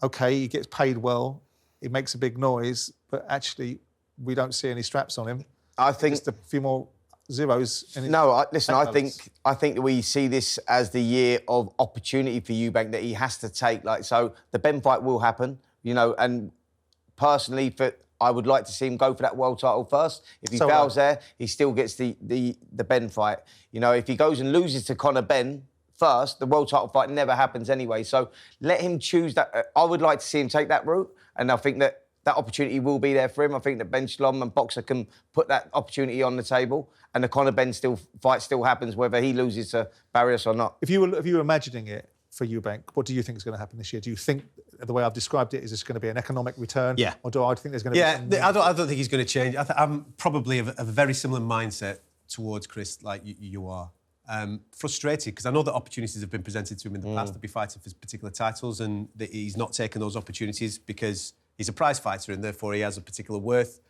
OK, he gets paid well, he makes a big noise, but actually we don't see any straps on him? I think... Just a few more zeros. I think that we see this as the year of opportunity for Eubank that he has to take. So the Ben fight will happen, and personally, I would like to see him go for that world title first. If he fails there, he still gets the Ben fight. If he goes and loses to Conor Benn first, the world title fight never happens anyway. So let him choose that. I would like to see him take that route, and I think that opportunity will be there for him. I think that Ben Shalom and Boxer can put that opportunity on the table, and the Conor Benn fight still happens whether he loses to Barrios or not. If you were imagining it for Eubank, what do you think is going to happen this year? Do you think the way I've described it is this going to be an economic return? Yeah. Or do I think there's going to be... I don't think he's going to change. I'm probably of a very similar mindset towards Chris, like you are. Frustrated, because I know that opportunities have been presented to him in the past to be fighting for particular titles, and that he's not taken those opportunities because he's a prize fighter and therefore he has a particular worth.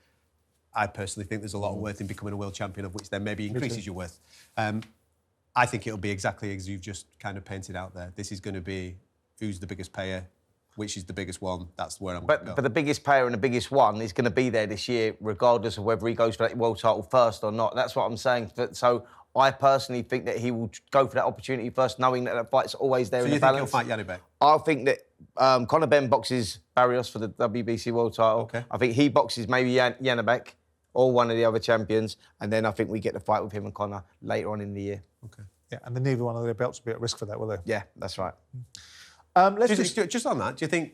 I personally think there's a lot of worth in becoming a world champion, of which then maybe increases your worth. I think it'll be exactly as you've just kind of painted out there. This is going to be who's the biggest payer, which is the biggest one. That's where I'm going to go. But the biggest payer and the biggest one is going to be there this year, regardless of whether he goes for that world title first or not. That's what I'm saying. So I personally think that he will go for that opportunity first, knowing that fight's always there in the balance. So you think he'll fight Janibek? I think that Conor Benn boxes Barrios for the WBC world title. Okay. I think he boxes maybe Janibek or one of the other champions, and then I think we get the fight with him and Conor later on in the year. Okay. Yeah, and then neither one of their belts will be at risk for that, will they? Yeah, that's right. Just on that, do you think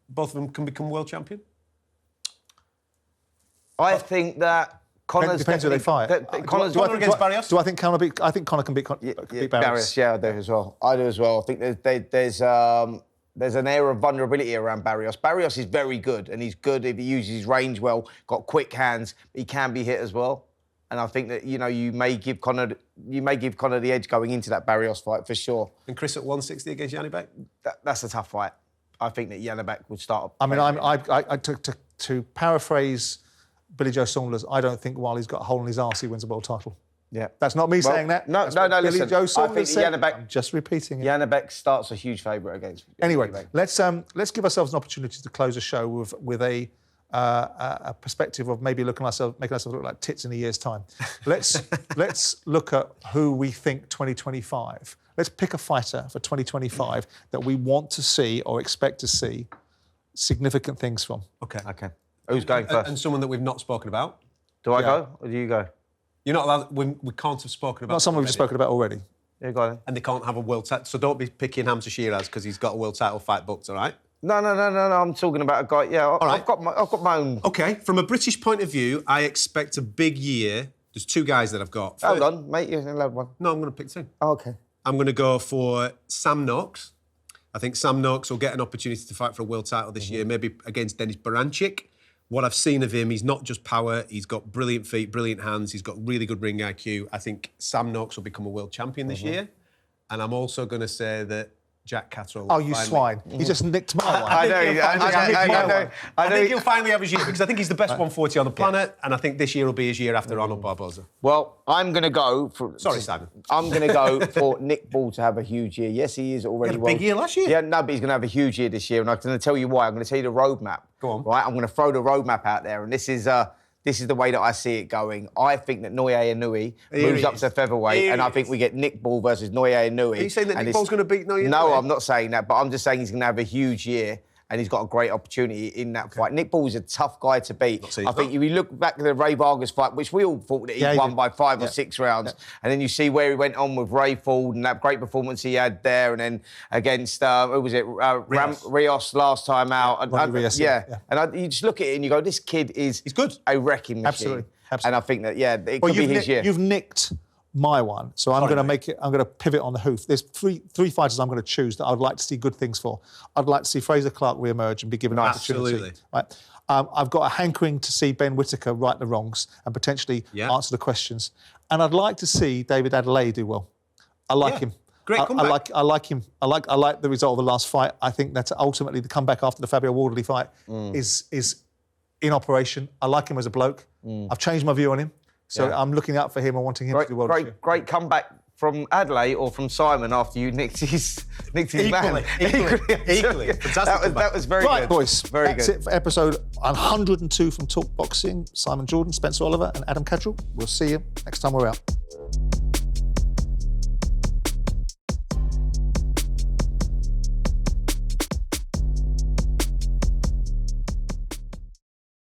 both of them can become world champion? I think that Connor's depends who they fight. Connor's Conor against Barrios? Do I think Conor beat? I think Conor can beat Barrios. Yeah, I do as well. I do as well. I think there's an air of vulnerability around Barrios. Barrios is very good, and he's good if he uses his range well. Got quick hands. He can be hit as well. And I think that you may give Conor the edge going into that Barrios fight for sure. And Chris at 160 against Janibek? That's a tough fight. I think that Janibek would start. I mean, to paraphrase Billy Joe Saunders, I don't think while he's got a hole in his arse, he wins a world title. Yeah, that's not me saying that. No. Billy Listen, Joe Saunders I think Janibek. I'm just repeating it. Janibek starts a huge favourite against. Anyway, let's give ourselves an opportunity to close the show with a perspective of maybe making ourselves look like tits in a year's time. Let's look at who we think 2025. Let's pick a fighter for 2025 that we want to see or expect to see significant things from. Okay. Who's going first? And someone that we've not spoken about. Do I go or do you go? You're not allowed. We can't have spoken about. Not someone we've spoken about already. Yeah, go on. And they can't have a world title. So don't be picking Hamza Shiraz because he's got a world title fight booked. All right. No. I'm talking about a guy. Yeah, all right. I've got my own. Okay. From a British point of view, I expect a big year. There's two guys that I've got. Hold on, mate. You're allowed one. No, I'm going to pick two. Oh, okay. I'm going to go for Sam Noakes. I think Sam Noakes will get an opportunity to fight for a world title this year, maybe against Denis Baranchyk. What I've seen of him, he's not just power, he's got brilliant feet, brilliant hands, he's got really good ring IQ. I think Sam Noakes will become a world champion this year. And I'm also going to say that Jack Catterall... Oh, you swine. He just nicked my one. I think he'll finally have his year, because I think he's the best 140 on the planet, and I think this year will be his year after Arnold Barboza. Well, I'm going to go for... Sorry, Simon. I'm going to go for Nick Ball to have a huge year. Yes, he is already... He had a big year last year. Yeah, no, but he's going to have a huge year this year, and I'm going to tell you why. I'm going to tell you the roadmap. Go on. Right, I'm going to throw the roadmap out there, and this is the way that I see it going. I think that Noye Inoue moves up to featherweight, and I think we get Nick Ball versus Noye Inoue. Are you saying that Nick Ball's going to beat Noye Inoue? No, I'm not saying that, but I'm just saying he's going to have a huge year, and he's got a great opportunity in that fight. Nick Ball is a tough guy to beat. I think if you look back at the Ray Vargas fight, which we all thought that he won by 5 or 6 rounds, and then you see where he went on with Ray Ford and that great performance he had there, and then against, who was it, Rios last time out. Rios, And you just look at it and you go, this kid is good. A wrecking machine. Absolutely. And I think that, it could be his year. You've nicked my one, so I'm going to make it. I'm going to pivot on the hoof. There's three fighters I'm going to choose that I'd like to see good things for. I'd like to see Fraser Clark re-emerge and be given an opportunity. Right. I've got a hankering to see Ben Whittaker right the wrongs and potentially answer the questions. And I'd like to see David Adelaide do well. I like him. Great comeback. I like him. I like the result of the last fight. I think that ultimately the comeback after the Fabio Wardley fight is in operation. I like him as a bloke. I've changed my view on him. So I'm looking out for him and wanting him to do well this year. Great comeback from Adelaide or from Simon after you nicked his man. Equally. Fantastic. That was very good. Right, boys. Very That's good. it for episode 102 from Talk Boxing. Simon Jordan, Spencer Oliver and Adam Catterall. We'll see you next time we're out.